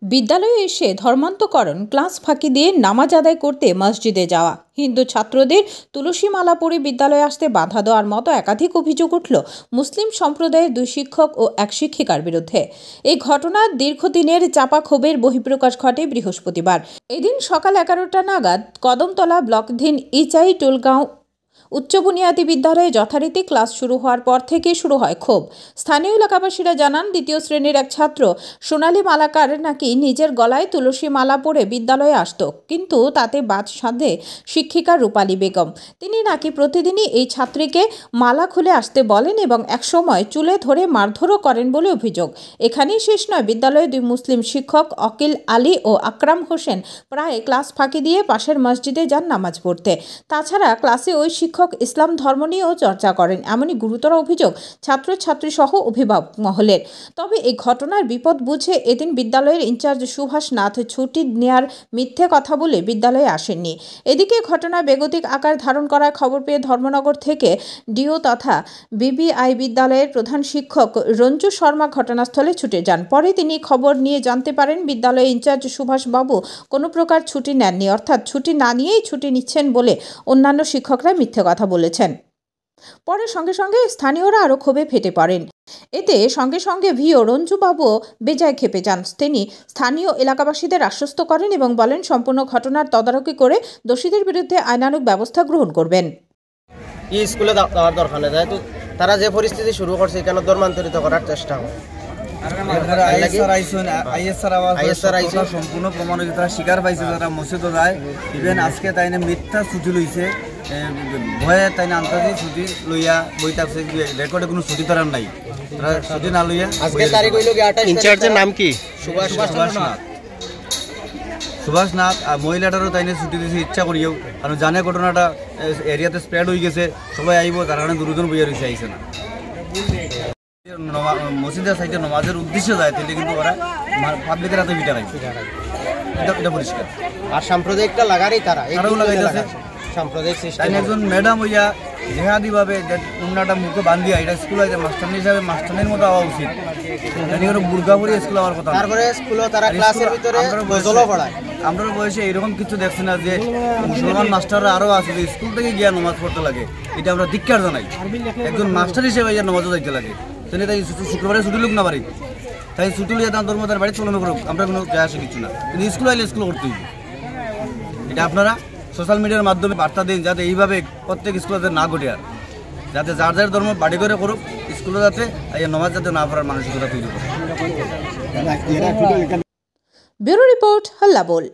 বিদ্যালয়ে এসে ধর্মান্তকরণ ক্লাস ফাঁকি দিয়ে নামাজ আদায় করতে মসজিদে যাওয়া, হিন্দু ছাত্রদের তুলসী মালা পরে বিদ্যালয়ে আসতে বাধা দেওয়ার মতো একাধিক অভিযোগ উঠল মুসলিম সম্প্রদায়ের 2 শিক্ষক ও 1 শিক্ষিকার বিরুদ্ধে। এই ঘটনার দীর্ঘদিনের চাপা ক্ষোভের বহিঃপ্রকাশ ঘটে বৃহস্পতিবার। এদিন সকাল 11টা নাগাদ কদমতলা ব্লকধীন ইচাই টুলগাঁও উচ্চ বুনিয়াদী বিদ্যালয়ে যথারীতি ক্লাস শুরু হওয়ার পর থেকে শুরু হয় ক্ষোভ। স্থানীয় এলাকাবাসীরা জানান, দ্বিতীয় শ্রেণীর এক ছাত্র সোনালী মালাকার নাকি নিজের গলায় তুলসী মালা পরে বিদ্যালয়ে আসত, কিন্তু তাতে বাদ সাধে শিক্ষিকা রূপালী বেগম। তিনি নাকি প্রতিদিনই এই ছাত্রীকে মালা খুলে আসতে বলেন এবং একসময় চুলে ধরে মারধরও করেন বলে অভিযোগ। এখানেই শেষ নয়, বিদ্যালয়ে 2 মুসলিম শিক্ষক অকিল আলী ও আকরাম হোসেন প্রায় ক্লাস ফাঁকি দিয়ে পাশের মসজিদে যান নামাজ পড়তে। তাছাড়া ক্লাসে ওই শিক্ষক ইসলাম ধর্ম নিয়েও চর্চা করেন, এমনই গুরুতর অভিযোগ ছাত্রছাত্রী সহ অভিভাবক মহলের। তবে এই ঘটনার বিপদ বুঝে এদিন বিদ্যালয়ের ইনচার্জ সুভাষ নাথ ছুটি নেয়ার মিথ্যে কথা বলে বিদ্যালয়ে আসেননি। এদিকে ঘটনা বেগতিক আকার ধারণ করার খবর পেয়ে ধর্মনগর থেকে ডিও তথা বিবিআই বিদ্যালয়ের প্রধান শিক্ষক রঞ্জু শর্মা ঘটনাস্থলে ছুটে যান। পরে তিনি খবর নিয়ে জানতে পারেন বিদ্যালয়ের ইনচার্জ সুভাষ বাবু কোনো প্রকার ছুটি নেননি, অর্থাৎ ছুটি না নিয়েই ছুটি নিচ্ছেন বলে অন্যান্য শিক্ষকরা মিথ্যে কথা বলেছেন। পরে সঙ্গে সঙ্গে স্থানীয়রা আরও ক্ষোভে ফেটে পড়েন। এতে সঙ্গে সঙ্গে ভিও রঞ্জুবাবুও বেজায় ক্ষেপে যান। তিনি স্থানীয় এলাকাবাসীদের আশ্বস্ত করেন এবং বলেন সম্পূর্ণ ঘটনার তদারকি করে দোষীদের বিরুদ্ধে আইনানুগ ব্যবস্থা গ্রহণ করবেন। এই স্কুলে যাওয়ার দরকার নেই, যেহেতু তারা যে পরিস্থিতি শুরু করছে কেন ধর্মান্তরিত করার চেষ্টা হয়। সম্পূর্ণ প্রমাণ হয়েছে, তারা স্বীকার পাইছে, তারা মসজিদও যায়। ইভেন আজকে তাই মিথ্যা ছুটি লইছে, ভয়ে তাই আন্তর্জাতিক ছুটি লইয়া বই থাকছে, রেকর্ডে কোনো ছুটি তার নাই, তারা ছুটি না লইয়া। ইনচার্জের নাম কি? সুভাষ নাথ। আর মহিলাটারও তাই ছুটি দিয়েছে ইচ্ছা করিও, কারণ জানে ঘটনাটা এরিয়াতে স্প্রেড হয়ে গেছে, সবাই আইব, তার কারণে দুজন বইয়া রয়েছে আইসে না। মসজিদের সাইডে নমাজের উদ্দেশ্যে যায়, তাহলে কিন্তু ওরা পাবলিকের হাতে বিটা রাখছে, এটা পরিষ্কার। আর সাম্প্রদায়িকটা লাগারই তারাও লাগাইতেছে সাম্প্রদায়িক সিস্টেম। একজন ম্যাডাম হইয়া জেহাদি ভাবে উন্নাটা মুখে বান্ধিয়া এটা স্কুল আছে, মাস্টারনি হিসাবে মাস্টারনির মতো হওয়া উচিত। বুর্গা পরে স্কুল হওয়ার কথা। তারপরে স্কুলও তারা ক্লাসের ভিতরে গজলও পড়ায়। আমরা বয়সে এরকম কিছু দেখছি না যে মুসলমান মাস্টাররা আরও আছে যে স্কুল থেকে গিয়া নমাজ পড়তে লাগে, এটা আমরা ধিক্কার জানাই। একজন মাস্টার হিসেবে ইয়া নমাজও যাইতে লাগে, তাই শুক্রবারে ছুটি লোক না পারি, তাই ছুটি লিয়ে তার ধর্ম তার বাড়ি চলানো করুক, আমরা কোনো যায় আসে কিছু না। কিন্তু স্কুল আইলে স্কুল করতে হইব, এটা আপনারা সোশ্যাল মিডিয়ার মাধ্যমে বার্তা দিন, যাতে এইভাবে প্রত্যেক স্কুলে না ঘটে, আর যাতে যার যার ধর্ম বাড়ি করে করুক, স্কুলে যাতে নমাজ যাতে না পড়ার মানসিকতা তৈরি করে। ব্যুরো রিপোর্ট, হল্লা বল।